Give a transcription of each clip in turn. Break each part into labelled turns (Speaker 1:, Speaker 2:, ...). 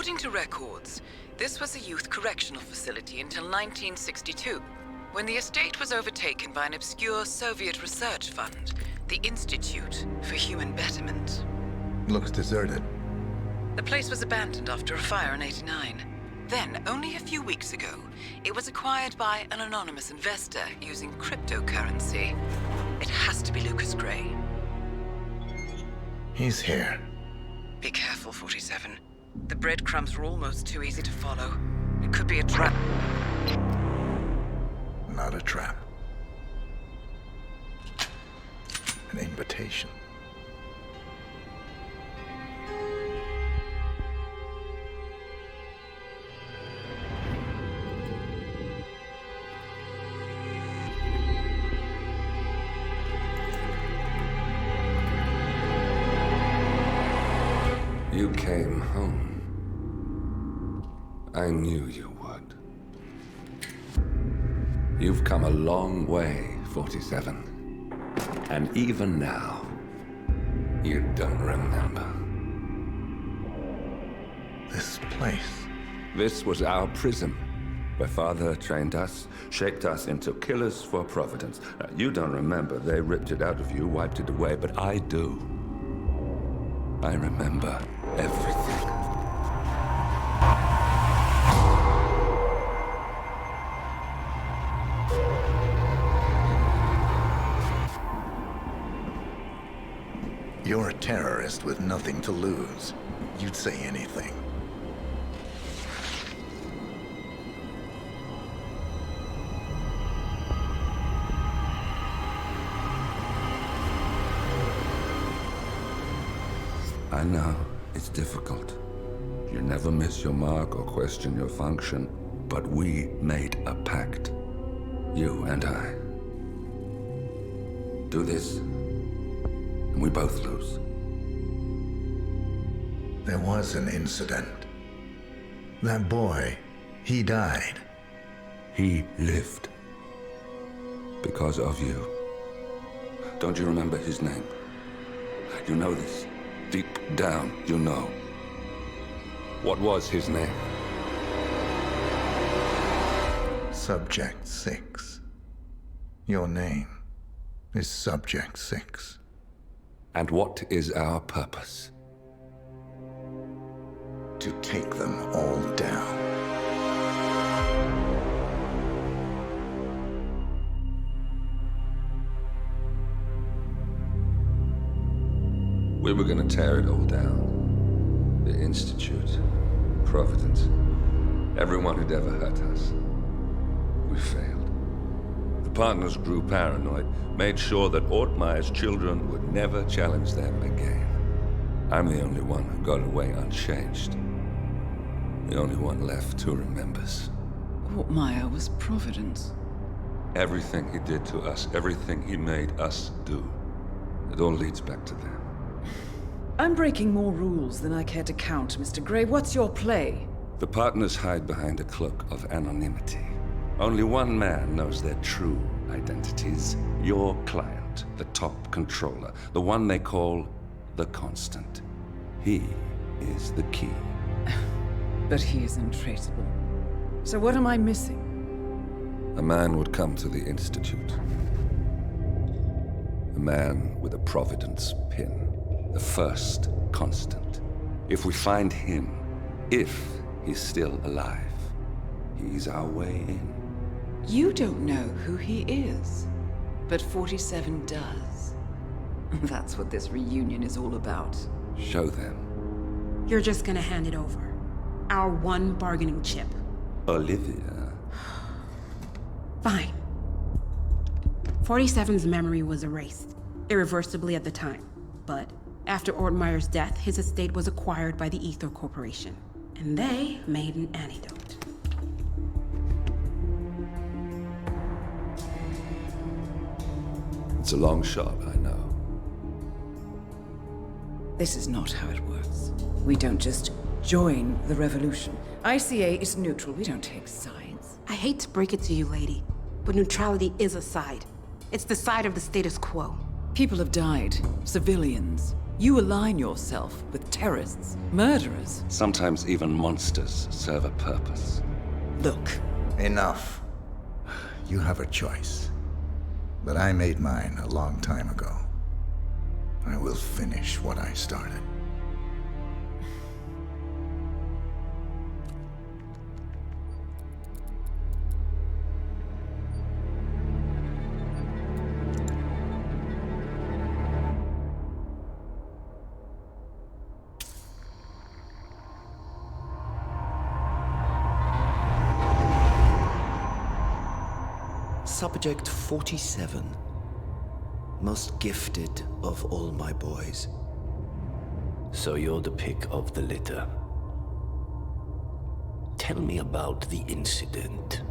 Speaker 1: According to records, this was a youth correctional facility until 1962, when the estate was overtaken by an obscure Soviet research fund, the Institute for Human Betterment.
Speaker 2: Looks deserted.
Speaker 1: The place was abandoned after a fire in '89. Then, only a few weeks ago, it was acquired by an anonymous investor using cryptocurrency. It has to be Lucas Gray.
Speaker 2: He's here.
Speaker 1: Be careful, 47. The breadcrumbs were almost too easy to follow. It could be a trap.
Speaker 2: Not a trap. An invitation.
Speaker 3: You came home. I knew you would. You've come a long way, 47. And even now, you don't remember.
Speaker 2: This place.
Speaker 3: This was our prison, where Father trained us, shaped us into killers for Providence. You don't remember. They ripped it out of you, wiped it away, but I do. I remember everything.
Speaker 2: You're a terrorist with nothing to lose. You'd say anything.
Speaker 3: I know, it's difficult. You never miss your mark or question your function, but we made a pact. You and I. Do this, and we both lose.
Speaker 2: There was an incident. That boy, he died.
Speaker 3: He lived. Because of you. Don't you remember his name? You know this. Deep down, you know. What was his name?
Speaker 2: Subject 6. Your name is Subject 6.
Speaker 3: And what is our purpose?
Speaker 2: To take them all down.
Speaker 3: We were gonna tear it all down. The Institute, Providence, everyone who'd ever hurt us. We failed. The partners grew paranoid, made sure that Ortmeyer's children would never challenge them again. I'm the only one who got away unchanged. The only one left who remembers.
Speaker 1: Ortmeyer was Providence.
Speaker 3: Everything he did to us, everything he made us do, it all leads back to them.
Speaker 1: I'm breaking more rules than I care to count, Mr. Gray. What's your play?
Speaker 3: The partners hide behind a cloak of anonymity. Only one man knows their true identities. Your client, the top controller, the one they call the Constant. He is the key.
Speaker 1: But he is untraceable. So what am I missing?
Speaker 3: A man would come to the Institute. A man with a Providence pin. The first Constant. If we find him, if he's still alive, he's our way in.
Speaker 1: You don't know who he is, but 47 does. That's what this reunion is all about.
Speaker 3: Show them.
Speaker 4: You're just gonna hand it over. Our one bargaining chip.
Speaker 3: Olivia.
Speaker 4: Fine. 47's memory was erased, irreversibly at the time. But after Ortmeyer's death, his estate was acquired by the Ether Corporation. And they made an antidote.
Speaker 3: It's a long shot, I know.
Speaker 1: This is not how it works. We don't just join the revolution. ICA is neutral. We don't take sides.
Speaker 4: I hate to break it to you, lady, but neutrality is a side. It's the side of the status quo.
Speaker 1: People have died. Civilians. You align yourself with terrorists, murderers.
Speaker 3: Sometimes even monsters serve a purpose.
Speaker 1: Look,
Speaker 2: Enough. You have a choice. But I made mine a long time ago. I will finish what I started.
Speaker 5: Subject 47. Most gifted of all my boys.
Speaker 6: So you're the pick of the litter. Tell me about the incident.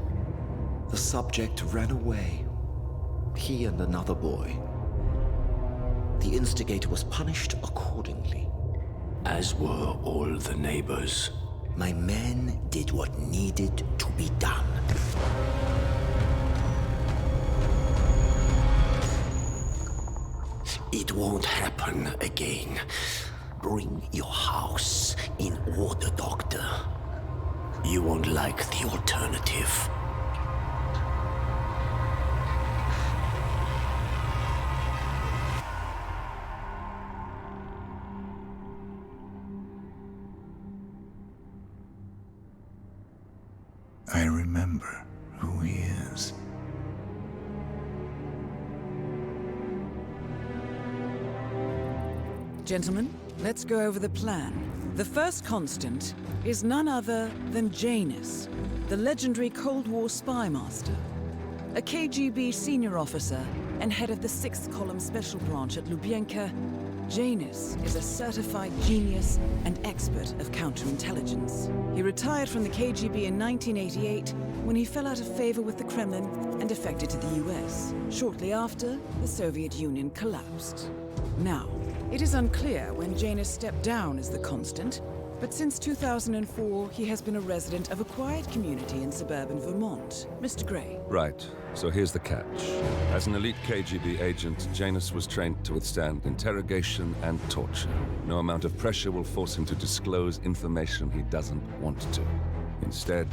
Speaker 5: The subject ran away. He and another boy. The instigator was punished accordingly.
Speaker 6: As were all the neighbors.
Speaker 5: My men did what needed to be done.
Speaker 6: It won't happen again. Bring your house in order, Doctor. You won't like the alternative.
Speaker 2: I remember who he is.
Speaker 1: gentlemen, let's go over the plan. The first constant is none other than Janus, the legendary Cold War spy master. A KGB senior officer and head of the 6th Column Special Branch at Lubyanka, Janus is a certified genius and expert of counterintelligence. He retired from the KGB in 1988 when he fell out of favor with the Kremlin and defected to the US. Shortly after, the Soviet Union collapsed. Now, it is unclear when Janus stepped down as the constant, but since 2004, he has been a resident of a quiet community in suburban Vermont. Mr. Gray.
Speaker 3: Right. So here's the catch. As an elite KGB agent, Janus was trained to withstand interrogation and torture. No amount of pressure will force him to disclose information he doesn't want to. Instead,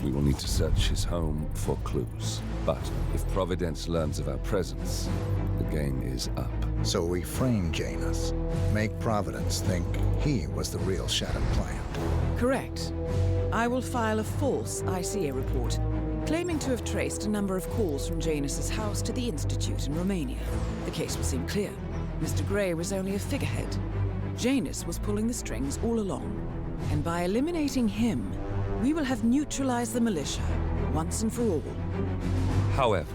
Speaker 3: we will need to search his home for clues. But if Providence learns of our presence, the game is up.
Speaker 2: So we frame Janus, make Providence think he was the real Shadow client.
Speaker 1: Correct. I will file a false ICA report, claiming to have traced a number of calls from Janus's house to the Institute in Romania. The case will seem clear. Mr. Gray was only a figurehead. Janus was pulling the strings all along. And by eliminating him, we will have neutralized the militia, once and for all.
Speaker 3: However,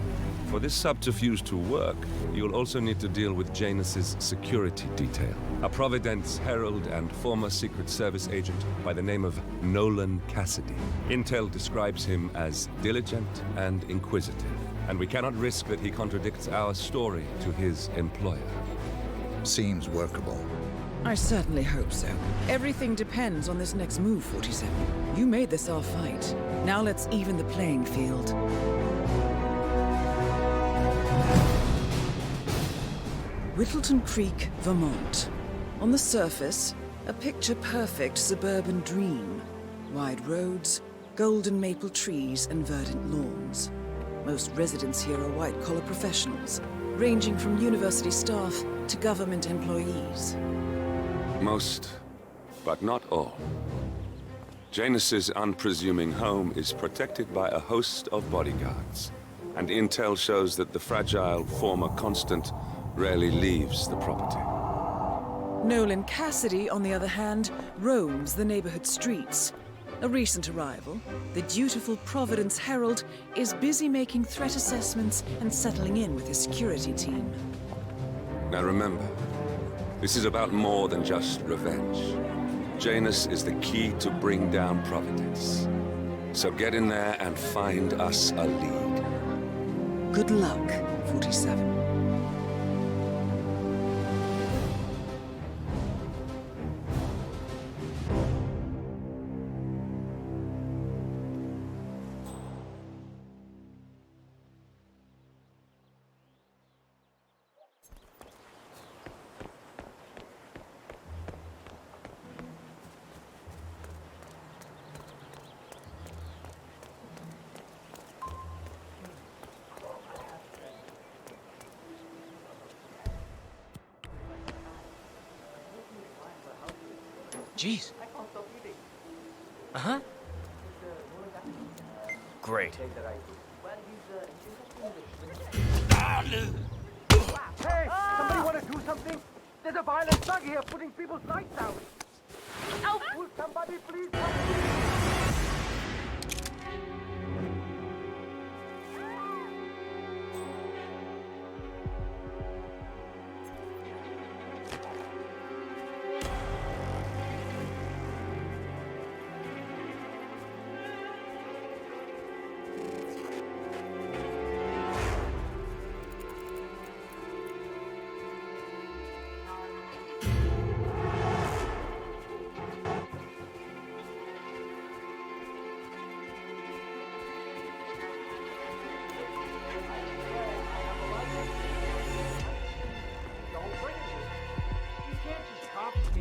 Speaker 3: for this subterfuge to work, you'll also need to deal with Janus's security detail. A Providence herald and former Secret Service agent by the name of Nolan Cassidy. Intel describes him as diligent and inquisitive, and we cannot risk that he contradicts our story to his employer.
Speaker 2: Seems workable.
Speaker 1: I certainly hope so. Everything depends on this next move, 47. You made this our fight. Now let's even the playing field. Whittleton Creek, Vermont. On the surface, a picture-perfect suburban dream. Wide roads, golden maple trees, and verdant lawns. Most residents here are white-collar professionals, ranging from university staff to government employees.
Speaker 3: Most, but not all. Janus's unpresuming home is protected by a host of bodyguards, and intel shows that the fragile former constant rarely leaves the property.
Speaker 1: Nolan Cassidy, on the other hand, roams the neighborhood streets. A recent arrival, the dutiful Providence Herald is busy making threat assessments and settling in with his security team.
Speaker 3: Now remember, this is about more than just revenge. Janus is the key to bring down Providence. So get in there and find us a lead.
Speaker 1: Good luck, 47.
Speaker 7: Jeez. Uh-huh. Great.
Speaker 8: Hey, somebody want to do something? There's a violent thug here putting people's lights out. Out! Will somebody please help?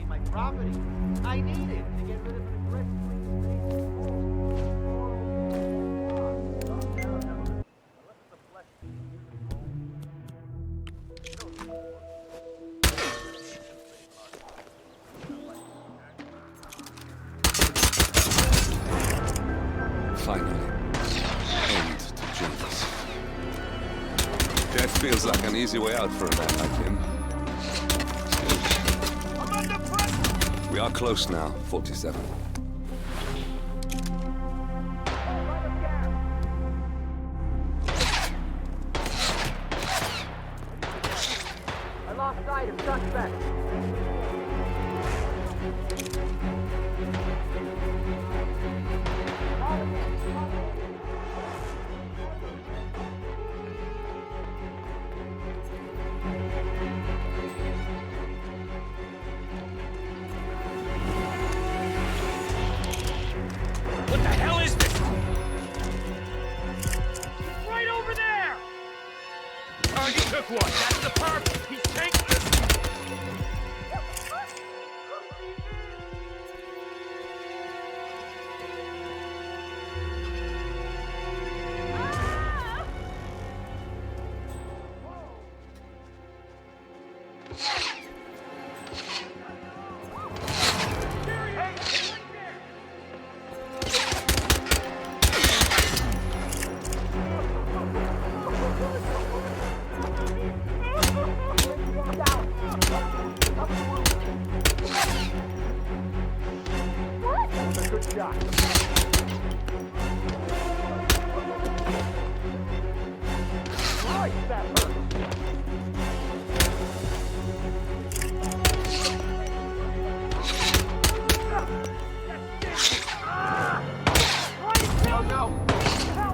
Speaker 8: My property. I need it to get rid of an
Speaker 3: Finally. End to justice. Death feels like an easy way out for a man like him. We are close now, 47.
Speaker 8: I lost sight of suspect.
Speaker 7: What the hell is this? Right over there! Oh, you took one. That's the perp. He's taking this.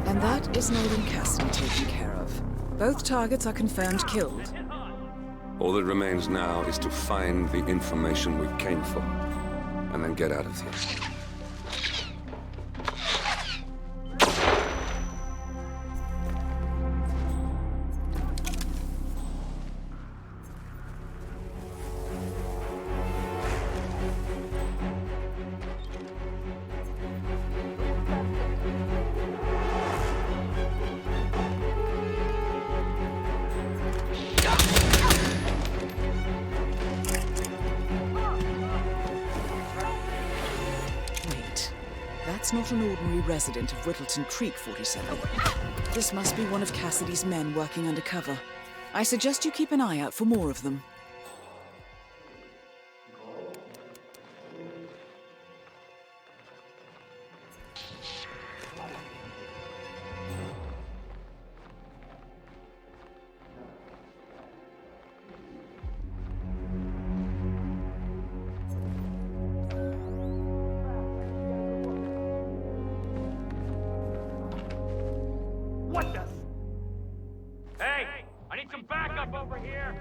Speaker 1: And that is Northern Cassidy taken care of. Both targets are confirmed killed.
Speaker 3: All that remains now is to find the information we came for, and then get out of here.
Speaker 1: That's not an ordinary resident of Whittleton Creek, 47. This must be one of Cassidy's men working undercover. I suggest you keep an eye out for more of them.
Speaker 8: What the?
Speaker 7: Hey, I need some backup over here.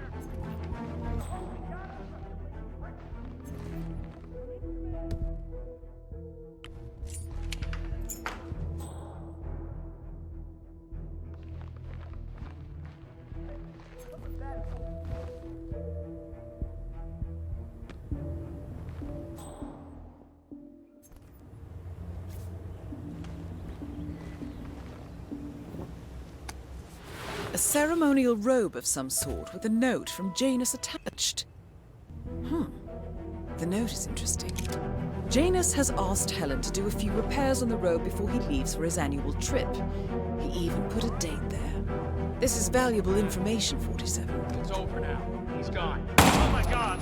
Speaker 1: A ceremonial robe of some sort with a note from Janus attached. The note is interesting.
Speaker 9: Janus has asked Helen to do a few repairs on the road before he leaves for his annual trip. He even put a date there. This is valuable information, 47.
Speaker 7: It's over now. He's gone. Oh my god!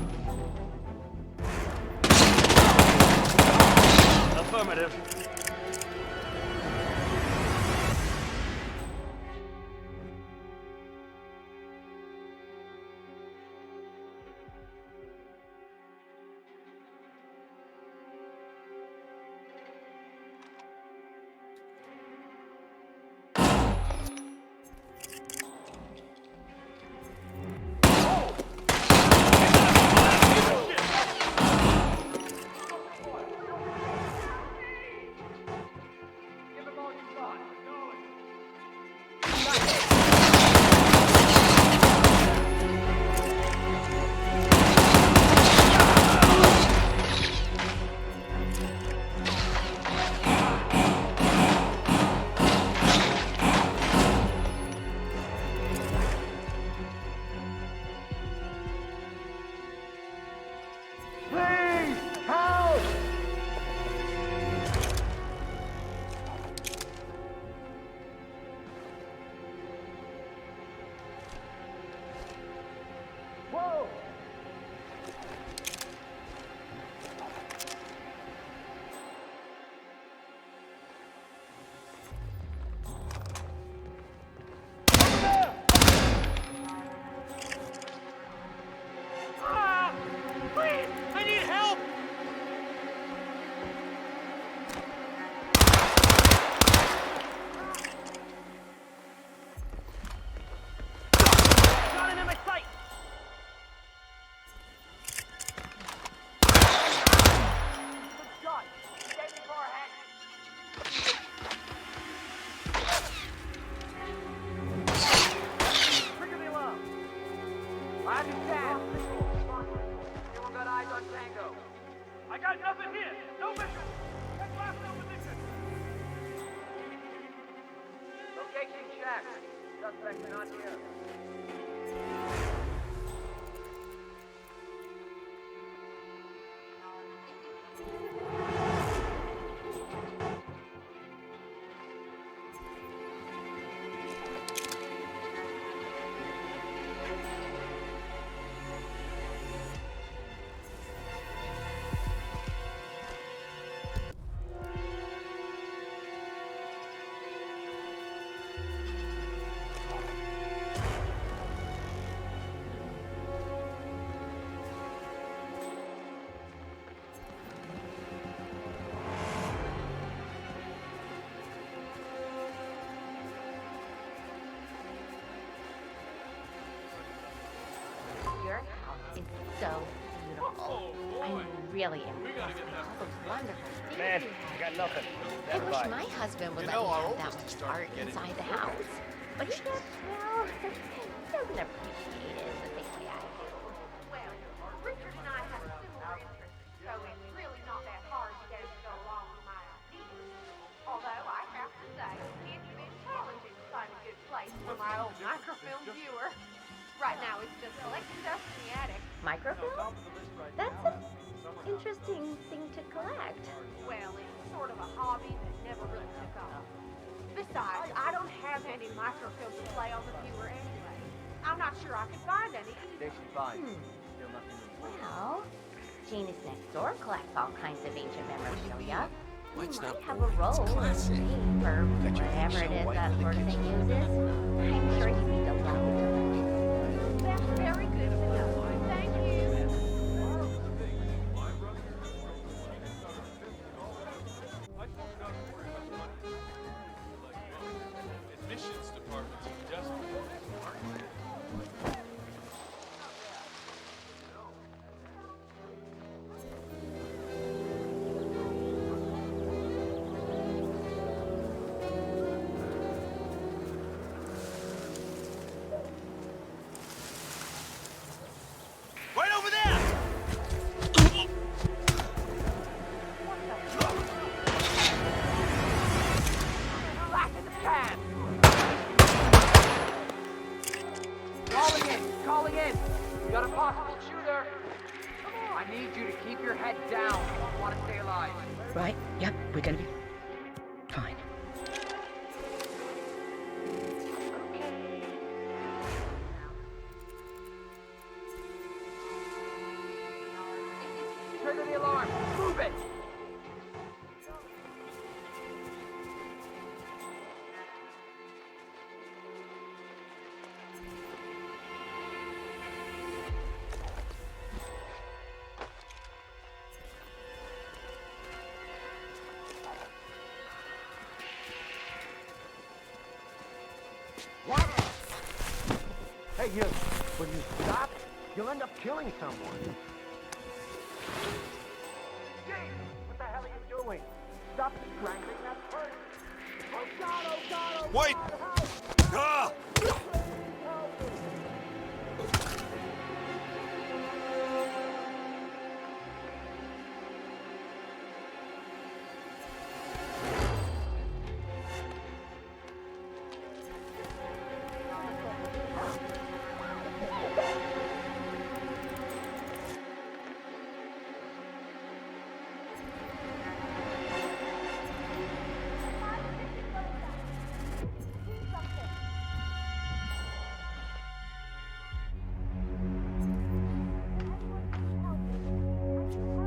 Speaker 7: Affirmative.
Speaker 8: Please, help! Whoa!
Speaker 7: Ah! Please! I need help! Got him in my sight!
Speaker 8: Good shot. Get me far ahead. Trigger the alarm. I understand. Everyone got eyes on Tango.
Speaker 7: I got nothing here! No mission! Get last no position!
Speaker 8: Location check. Suspects are not here.
Speaker 10: Your house is so beautiful. I'm really impressed with all those wonderful things
Speaker 7: Man,
Speaker 10: you
Speaker 7: I
Speaker 10: have.
Speaker 7: got nothing.
Speaker 10: I wish my husband would let me have that much art inside the house. But he just, well, doesn't appreciate it the same way I do.
Speaker 11: Well, Richard and I have similar interests, so it's really not that hard to get him to go along with my ideas. Although I have to say, it's been challenging to find a good place for my old microfilm viewer. Right now, it's just collecting dust in the attic.
Speaker 10: Microfilm? That's an interesting thing to collect.
Speaker 11: Well, it's sort of a hobby that never really took off. Besides, I don't have any microfilm to play on the viewer anyway. I'm not sure I could find any either.
Speaker 10: Well, Janus next door collects all kinds of ancient memorabilia.
Speaker 6: Well, it's
Speaker 10: Might
Speaker 6: not
Speaker 10: have a role or
Speaker 6: classic.
Speaker 10: name for whatever it is that sort of thing uses. I'm sure he'd be delighted.
Speaker 11: That's very good of you. Thank you.
Speaker 7: Admissions department just... Right over there!
Speaker 8: Back in the can! Calling in! Calling in! We got a possible shooter! I I need you to keep your head down if you want to stay alive.
Speaker 4: Right? Yep, we're gonna be fine.
Speaker 8: Trigger the alarm. Move it. Hey, you. When you stop, you'll end up killing someone. Jake, what the hell are you doing? Stop strangling that person. Oh God, oh God, oh God.
Speaker 12: Wait!
Speaker 8: Help!
Speaker 12: Ah!
Speaker 8: Help me.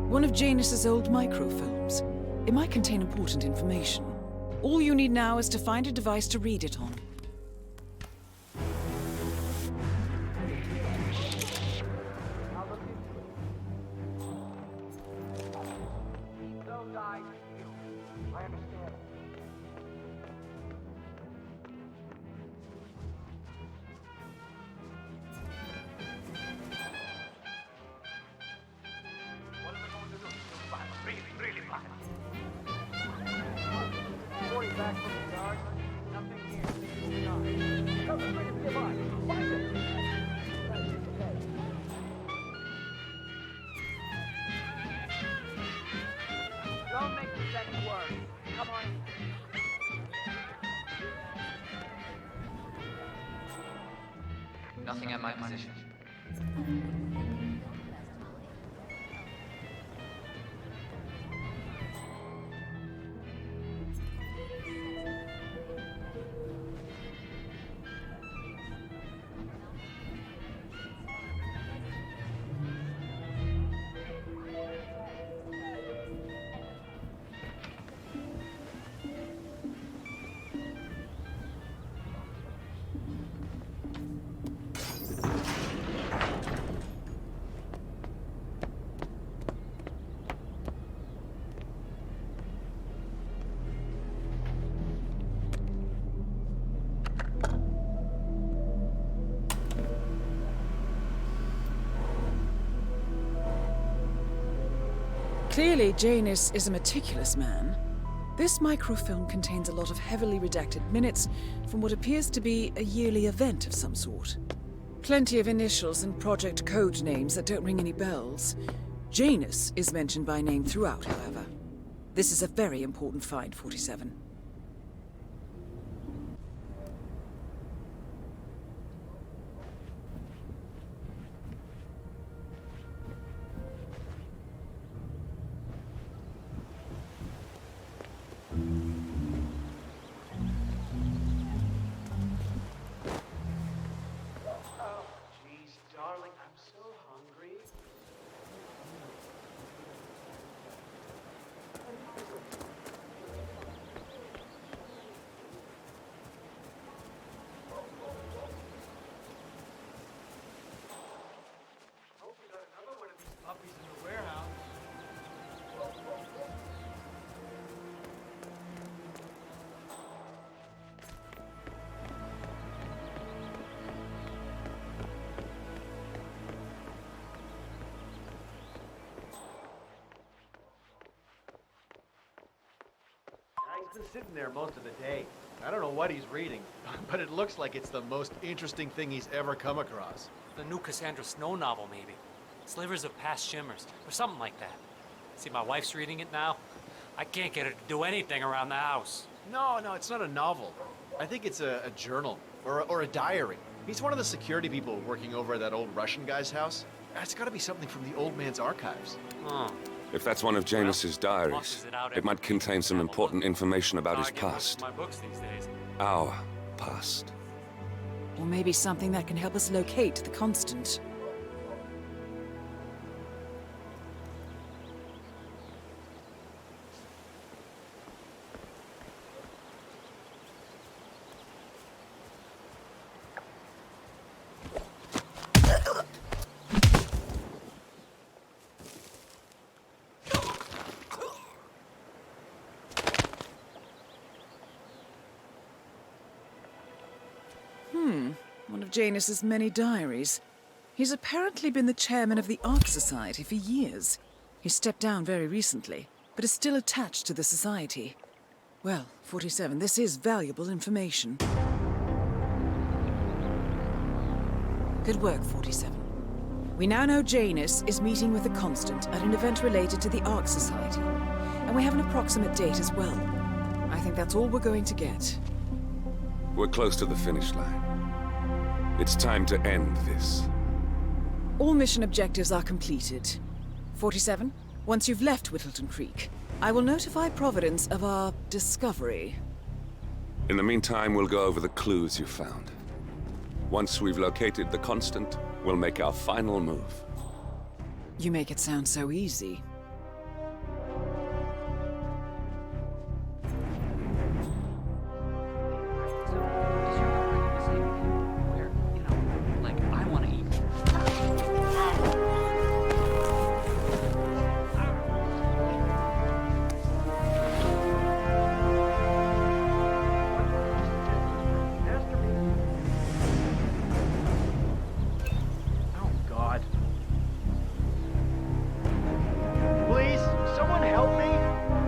Speaker 9: One of Janus's old microfilms. It might contain important information. All you need now is to find a device to read it on.
Speaker 8: Those eyes you. I understand. What am I going to do? Really, really violent. 40 back from the yard. Nothing here. Moving on. Come and bring us the device. Find it. Don't make this any worse. Come on.
Speaker 13: Nothing at my position.
Speaker 9: Clearly, Janus is a meticulous man. This microfilm contains a lot of heavily redacted minutes from what appears to be a yearly event of some sort. Plenty of initials and project code names that don't ring any bells. Janus is mentioned by name throughout, however. This is a very important find, 47.
Speaker 14: He's been sitting there most of the day. I don't know what he's reading, but it looks like it's the most interesting thing he's ever come across.
Speaker 13: The new Cassandra Snow novel, maybe. Slivers of Past Shimmers, or something like that. See, my wife's reading it now. I can't get her to do anything around the house.
Speaker 14: No, it's not a novel. I think it's a journal, or a diary. He's one of the security people working over at that old Russian guy's house. That's gotta be something from the old man's archives.
Speaker 13: Oh.
Speaker 3: If that's one of Janus's diaries, it might contain some important information about his past.
Speaker 13: My books these days.
Speaker 3: Our past.
Speaker 9: Or maybe something that can help us locate the Constant. One of Janus's many diaries. He's apparently been the chairman of the Ark Society for years. He stepped down very recently, but is still attached to the society. Well, 47, this is valuable information. Good work, 47. We now know Janus is meeting with the Constant at an event related to the Ark Society. And we have an approximate date as well. I think that's all we're going to get.
Speaker 3: We're close to the finish line. It's time to end this.
Speaker 9: All mission objectives are completed. 47, once you've left Whittleton Creek, I will notify Providence of our discovery.
Speaker 3: In the meantime, we'll go over the clues you found. Once we've located the Constant, we'll make our final move.
Speaker 9: You make it sound so easy.